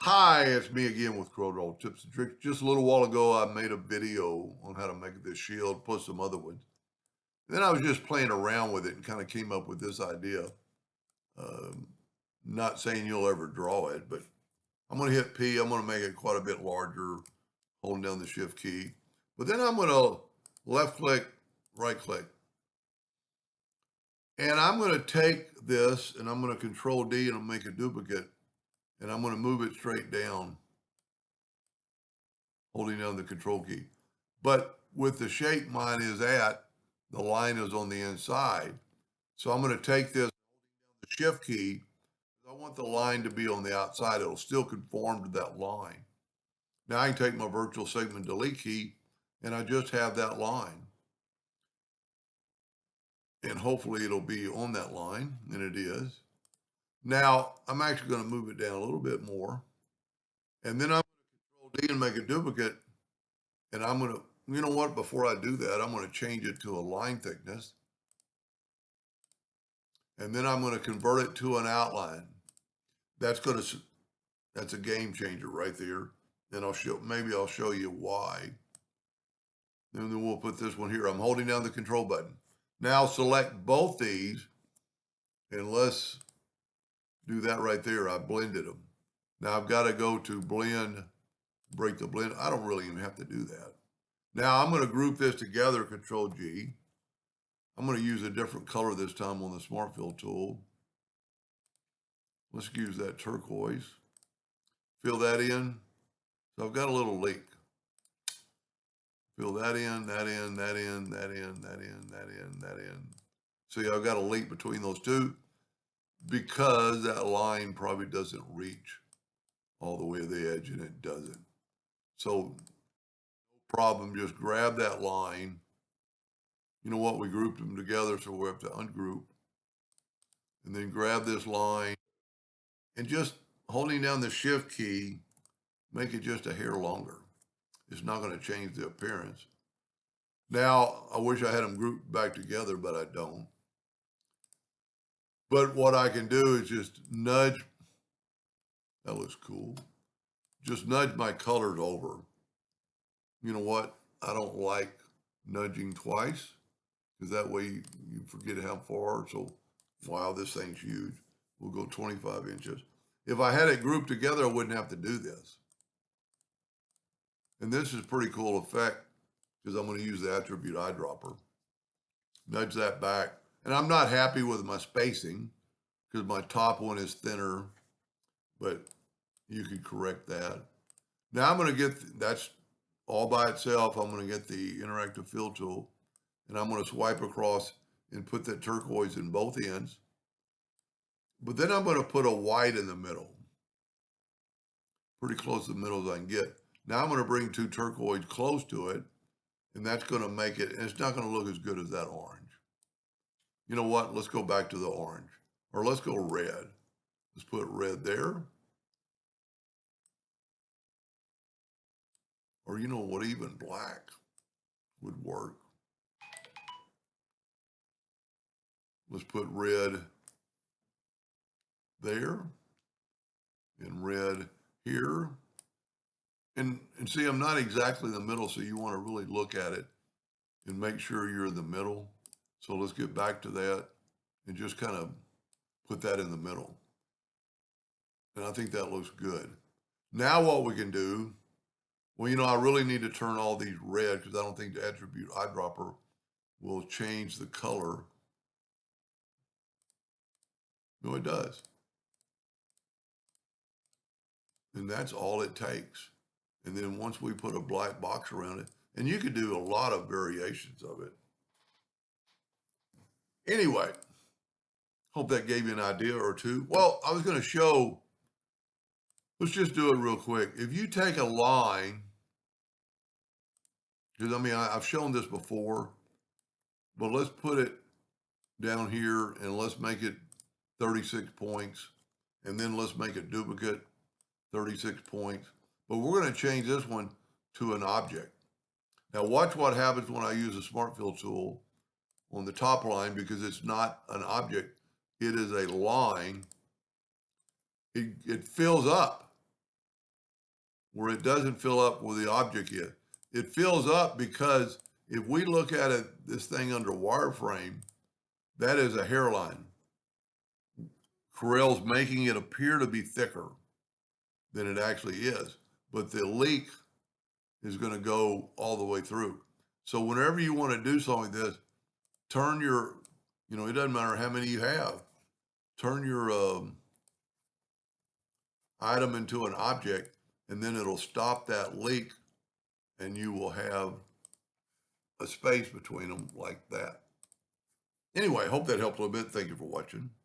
Hi, it's me again with Corel Draw tips and tricks. Just a little while ago, I made a video on how to make this shield, plus some other ones. Then I was just playing around with it and kind of came up with this idea. Um, Not saying you'll ever draw it, but I'm going to hit P. I'm going to make it quite a bit larger, holding down the Shift key. But then I'm going to left click, right click. And I'm going to take this and I'm going to Control D and I'll make a duplicate. And I'm going to move it straight down, holding down the Control key. But with the shape mine is at, the line is on the inside. So I'm going to take this the Shift key. I want the line to be on the outside. It'll still conform to that line. Now I can take my virtual segment delete key and I just have that line. And hopefully it'll be on that line, and it is. Now I'm actually going to move it down a little bit more. And then I'm going to Control D and make a duplicate. And I'm going to, you know what, before I do that, I'm going to change it to a line thickness. And then I'm going to convert it to an outline. That's a game changer right there. And maybe I'll show you why. And then we'll put this one here. I'm holding down the control button. Now select both these and let's do that right there. I blended them. Now I've got to go to blend, break the blend. I don't really even have to do that. Now I'm going to group this together, Control G. I'm going to use a different color this time on the Smart Fill tool. Let's use that turquoise. Fill that in. So I've got a little leak. Fill that in, that in, that in, that in, that in, that in, that in. See, I've got a leak between those two because that line probably doesn't reach all the way to the edge, and it doesn't. So, no problem, just grab that line. You know what, we grouped them together, so we have to ungroup. And then grab this line and just holding down the Shift key, make it just a hair longer. It's not going to change the appearance. Now, I wish I had them grouped back together, but I don't. But what I can do is just nudge. That looks cool. Just nudge my colors over. You know what? I don't like nudging twice because that way you forget how far. So, wow, this thing's huge. We'll go 25 inches. If I had it grouped together, I wouldn't have to do this. And this is a pretty cool effect because I'm going to use the attribute eyedropper. Nudge that back. And I'm not happy with my spacing because my top one is thinner, but you can correct that. Now I'm going to get, that's all by itself. I'm going to get the interactive fill tool and I'm going to swipe across and put that turquoise in both ends. But then I'm going to put a white in the middle, pretty close to the middle as I can get. Now I'm going to bring two turquoise close to it, and that's going to make it, and it's not going to look as good as that orange. You know what? Let's go back to the orange, or let's go red. Let's put red there. Or you know what, even black would work. Let's put red there and red here. And see, I'm not exactly in the middle, so you want to really look at it and make sure you're in the middle. So let's get back to that and just kind of put that in the middle. And I think that looks good. Now what we can do, well, you know, I really need to turn all these red because I don't think the attribute eyedropper will change the color. No, it does. And that's all it takes. And then once we put a black box around it, and you could do a lot of variations of it. Anyway, hope that gave you an idea or two. Well, I was going to show, let's just do it real quick. If you take a line, because I mean, I've shown this before, but let's put it down here and let's make it 36 points. And then let's make a duplicate 36 points. But we're going to change this one to an object. Now watch what happens when I use the Smart Fill tool on the top line because it's not an object. It is a line. It fills up. where it doesn't fill up where the object is. It fills up because if we look at it, this thing under wireframe, that is a hairline. Corel's making it appear to be thicker than it actually is, but the leak is going to go all the way through. So whenever you want to do something like this, turn your, it doesn't matter how many you have, turn your item into an object, and then it'll stop that leak, and you will have a space between them like that. Anyway, I hope that helped a little bit. Thank you for watching.